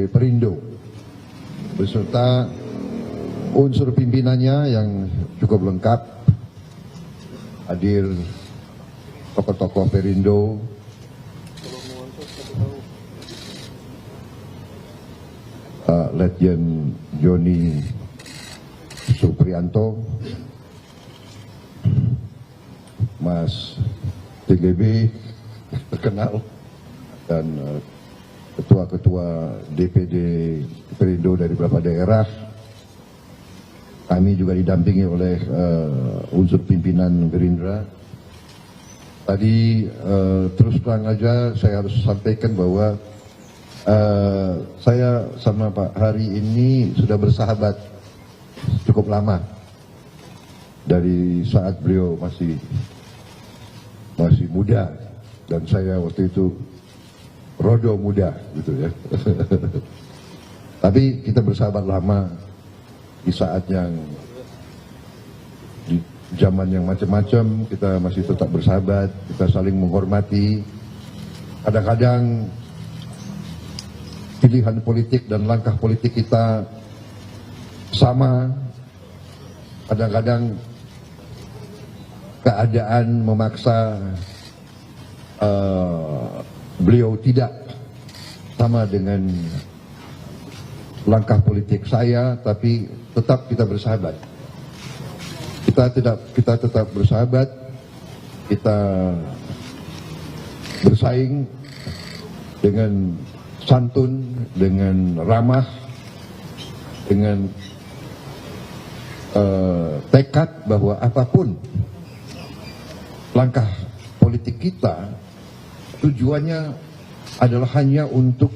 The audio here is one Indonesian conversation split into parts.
Partai Perindo beserta unsur pimpinannya yang cukup lengkap. Hadir tokoh-tokoh Perindo, Letjen Joni Suprianto, Mas TGB terkenal, dan ketua-ketua DPD Perindo dari beberapa daerah. Kami juga didampingi oleh unsur pimpinan Gerindra. Tadi terus terang aja saya harus sampaikan bahwa saya sama Pak Hari ini sudah bersahabat cukup lama, dari saat beliau masih muda dan saya waktu itu rodo muda gitu ya. Tapi kita bersahabat lama di saat yang di zaman yang macam-macam kita masih tetap bersahabat, kita saling menghormati. Kadang-kadang pilihan politik dan langkah politik kita sama, kadang-kadang keadaan memaksa beliau tidak sama dengan langkah politik saya, tapi tetap kita bersahabat. Kita tetap bersahabat, kita bersaing dengan santun, dengan ramah, dengan tekad bahwa apapun langkah politik kita, tujuannya adalah hanya untuk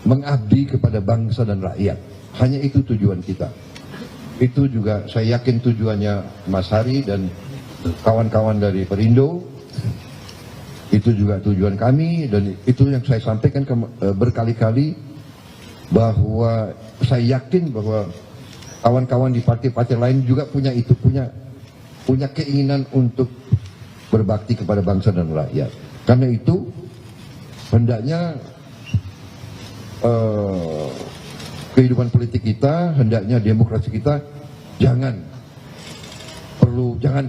mengabdi kepada bangsa dan rakyat. Hanya itu tujuan kita. Itu juga saya yakin tujuannya Mas Hari dan kawan-kawan dari Perindo. Itu juga tujuan kami, dan itu yang saya sampaikan berkali-kali, bahwa saya yakin bahwa kawan-kawan di partai-partai lain juga punya itu, punya keinginan untuk berbakti kepada bangsa dan rakyat. Karena itu hendaknya kehidupan politik kita, hendaknya demokrasi kita jangan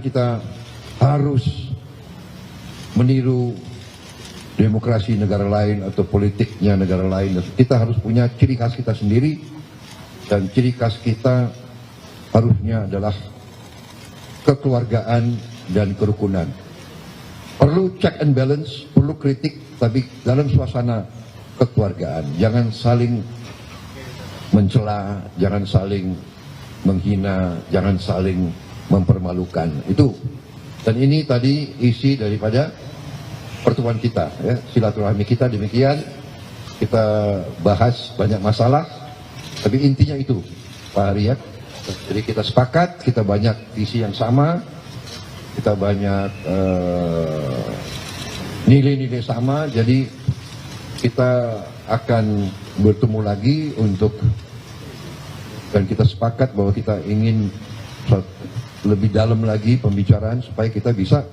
kita harus meniru demokrasi negara lain atau politiknya negara lain. Kita harus punya ciri khas kita sendiri, dan ciri khas kita harusnya adalah kekeluargaan dan kerukunan. Perlu check and balance, perlu kritik, tapi dalam suasana kekeluargaan. Jangan saling mencela, jangan saling menghina, jangan saling mempermalukan. Itu. Dan ini tadi isi daripada pertemuan kita, ya, silaturahmi kita. Demikian kita bahas banyak masalah, tapi intinya itu, Pak Hari, ya. Jadi kita sepakat, kita banyak visi yang sama, kita banyak nilai-nilai sama. Jadi kita akan bertemu lagi dan kita sepakat bahwa kita ingin lebih dalam lagi pembicaraan supaya kita bisa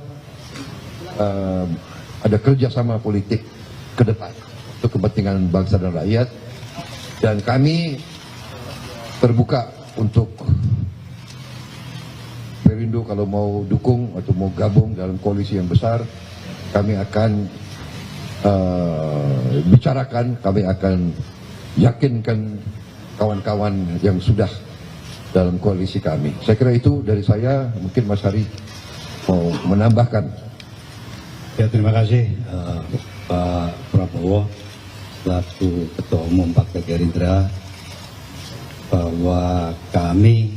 ada kerjasama politik ke depan untuk kepentingan bangsa dan rakyat. Dan kami terbuka untuk Perindo kalau mau dukung atau mau gabung dalam koalisi yang besar. Kami akan bicarakan, kami akan yakinkan kawan-kawan yang sudah dalam koalisi kami. Saya kira itu dari saya. Mungkin Mas Hari mau menambahkan. Ya, terima kasih Pak Prabowo selaku Ketua Umum Partai Gerindra, bahwa kami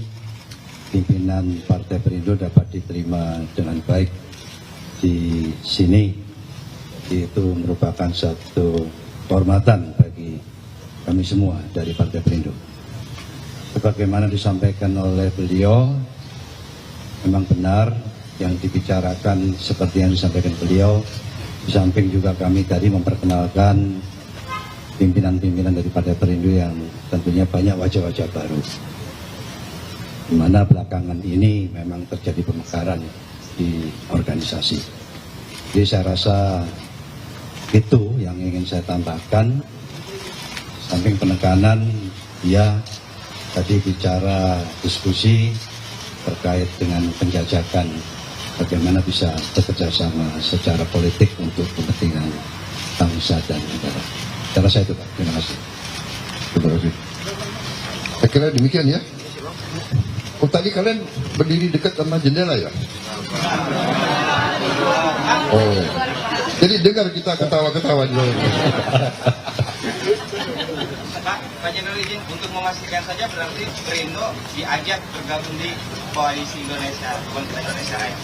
pimpinan Partai Perindo dapat diterima dengan baik di sini. Itu merupakan satu kehormatan bagi kami semua dari Partai Perindo. Sebagaimana disampaikan oleh beliau, memang benar yang dibicarakan seperti yang disampaikan beliau. Di samping juga kami tadi memperkenalkan pimpinan-pimpinan dari Partai Perindo yang tentunya banyak wajah-wajah baru, di mana belakangan ini memang terjadi pemekaran di organisasi. Jadi saya rasa itu yang ingin saya tambahkan, samping penekanan, ya tadi bicara diskusi terkait dengan penjajakan bagaimana bisa bekerja sama secara politik untuk kepentingan bangsa dan negara. Saya rasa itu Pak. Terima kasih. Terima kasih. Saya kira demikian ya. Oh tadi kalian berdiri dekat sama jendela ya? Oh, jadi dengar kita ketawa-ketawa di luar. Pak Jenderal izin untuk memastikan saja berarti Perindo diajak bergabung di Koalisi Indonesia, Koalisi Indonesia Raya.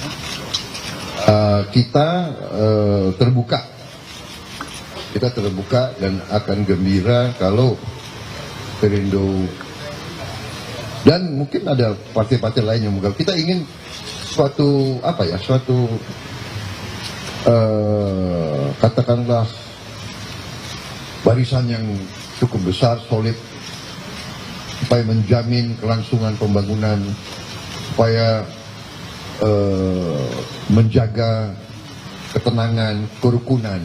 Kita terbuka. Kita terbuka dan akan gembira kalau Perindo dan mungkin ada partai-partai lain yang menggagal. Kita ingin suatu katakanlah barisan yang cukup besar, solid, supaya menjamin kelangsungan pembangunan, supaya menjaga ketenangan, kerukunan.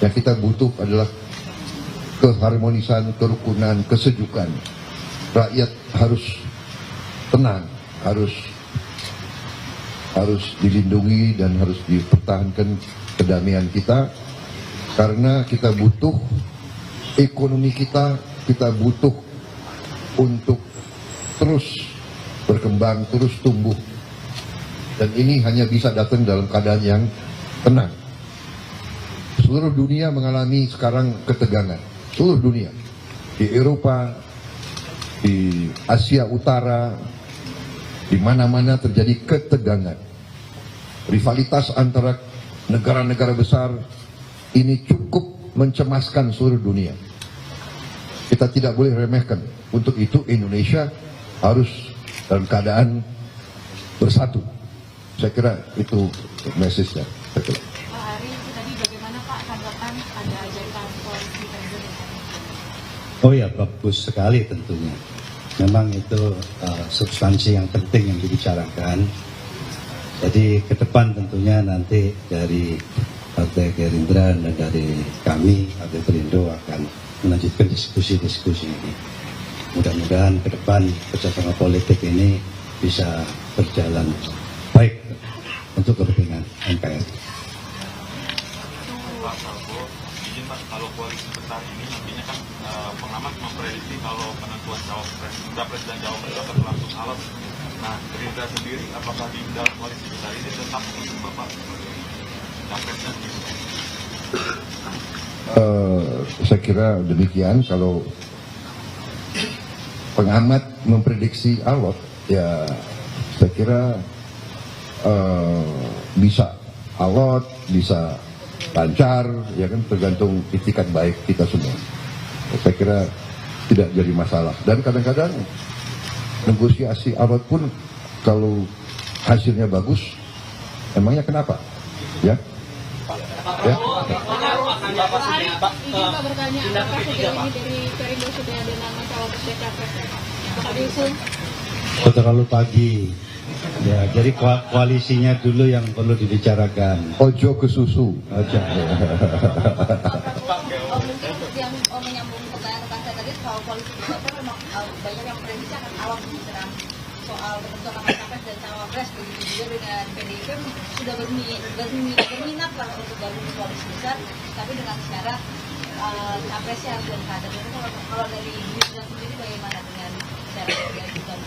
Yang kita butuh adalah keharmonisan, kerukunan, kesejukan. Rakyat harus tenang, harus dilindungi dan harus dipertahankan kedamaian kita, karena kita butuh ekonomi kita butuh untuk terus berkembang, terus tumbuh, dan ini hanya bisa datang dalam keadaan yang tenang. Seluruh dunia mengalami sekarang ketegangan, seluruh dunia, di Eropa, di Asia Utara, di mana-mana terjadi ketegangan. Rivalitas antara negara-negara besar ini cukup mencemaskan seluruh dunia. Kita tidak boleh remehkan. Untuk itu Indonesia harus dalam keadaan bersatu. Saya kira itu message-nya. Saya kira. Pak Ari, itu tadi bagaimana Pak tanggapan ada ajakan koalisi Perindo? Oh ya, bagus sekali tentunya. Memang itu substansi yang penting yang dibicarakan. Jadi ke depan tentunya nanti dari Partai Gerindra dan dari kami Partai Perindo akan melanjutkan diskusi-diskusi ini. Mudah-mudahan ke depan kerjasama politik ini bisa berjalan baik untuk kepentingan NKRI. Pak Prabowo, izin Pak, kalau koalisi besar ini nantinya kan pengamat memprediksi kalau penentuan capres dan cawapres akan berlangsung alot. Nah, Gerindra sendiri apakah di dalam koalisi besar ini tetap mengusung Bapak sebagai capres dan Saya kira demikian. Kalau pengamat memprediksi alot, ya saya kira bisa alot, bisa lancar, ya kan, tergantung itikat baik kita semua. Saya kira tidak jadi masalah. Dan kadang-kadang negosiasi alot pun kalau hasilnya bagus, emangnya kenapa? Ya? Ya? Pak Ari, izin Pak bertanya, apakah sejauh ini dari Perindo sudah ada nama cawapres dan capres? Apakah diusung? Oh, terlalu pagi. Ya, jadi koalisinya dulu yang perlu dibicarakan. Ojo ke susu. Aja. Mungkin yang menyambung pertanyaan saya tadi soal koalisi besar, memang banyak yang prediksi akan alot diserang soal ketentuan nama capres dan cawapres, begitu juga dengan PDIP sudah berminat lah untuk gabung ke koalisi besar, tapi dengan syarat capresnya harus dari kader. Kalau dari Gerindra sendiri bagaimana dengan syarat yang diajukan?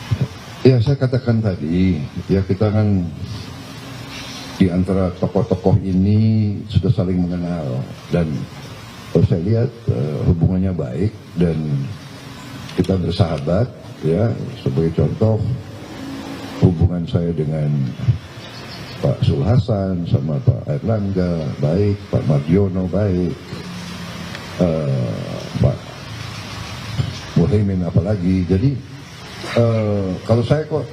Ya, saya katakan tadi, ya kita kan di antara tokoh-tokoh ini sudah saling mengenal, dan kalau saya lihat hubungannya baik dan kita bersahabat. Ya, sebagai contoh hubungan saya dengan Pak Sul Hasan sama Pak Erlangga baik, Pak Mardiono baik, Pak Muhaimin apalagi. Jadi kalau saya kok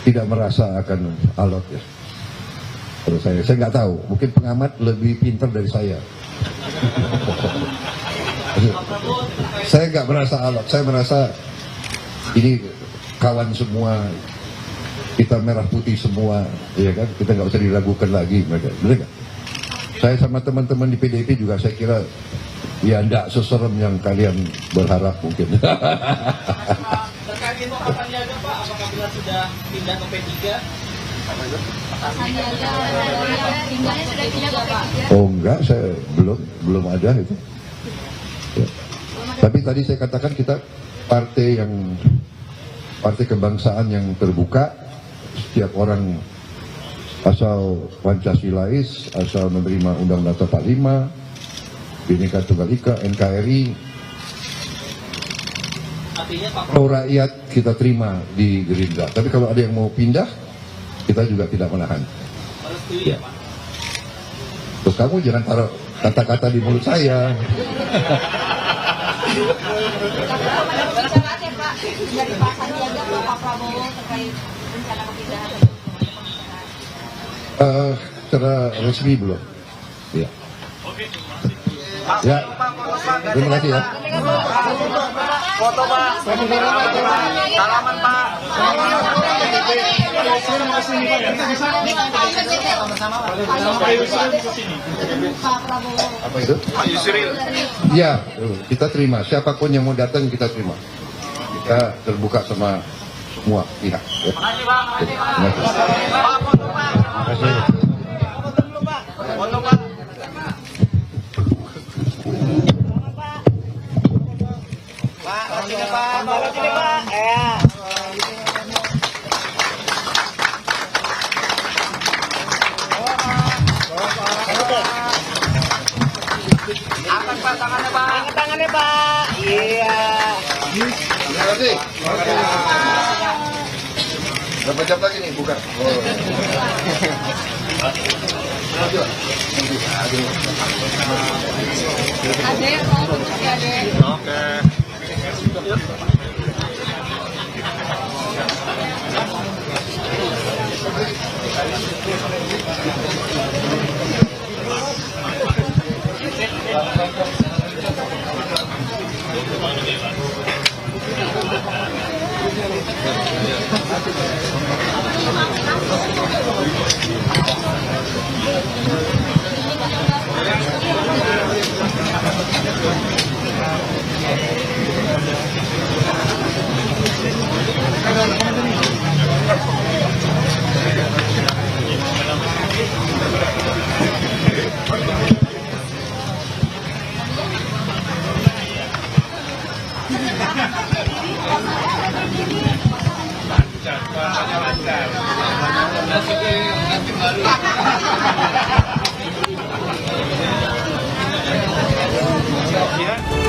tidak merasa akan alot ya. Kalau saya nggak tahu, mungkin pengamat lebih pintar dari saya. Saya nggak merasa alot, saya merasa ini kawan semua, kita merah putih semua, ya kan? Kita nggak usah diragukan lagi, mereka, benar nggak? Saya sama teman-teman di PDIP juga saya kira Ya enggak seserem yang kalian berharap mungkin. Terkait info Pak Sandiaga Pak, apakah bila sudah pindah ke P3? Sandiaga timbannya sudah pindah ke P3. Oh enggak, saya belum ada itu. Ya. Tapi tadi saya katakan kita partai kebangsaan yang terbuka, setiap orang asal Pancasilais, asal menerima Undang-Undang 45, Bhinneka Tunggal Ika, NKRI, Artinya Pak kalau rakyat kita terima di Gerindra. Tapi kalau ada yang mau pindah, kita juga tidak menahan. merestui ya Pak? Terus kamu jangan taruh kata-kata di mulut saya. Tapi belum ada pembicaraannya Pak dari Pak Sandiaga ke Pak Prabowo terkait rencana kepindahan. Secara resmi belum. Ya. Ya. Terima kasih ya. Foto Pak. Salaman Pak. Pak Prabowo. Apa itu? Pak Yusril. Ya, kita terima. Siapapun yang mau datang kita terima. Kita terbuka sama semua pihak. Ya. Makasih Pak. Terima kasih. Pak, foto Pak. Terima kasih. Foto Pak. Pak, sini Pak. Bawa sini Pak. Angkat Pak tangannya Pak. Angkat tangannya Pak. Iya. Terima kasih. Berapa jam lagi nih buka? Oh. Ade, mau tutup ya Ade. Oke. Iya.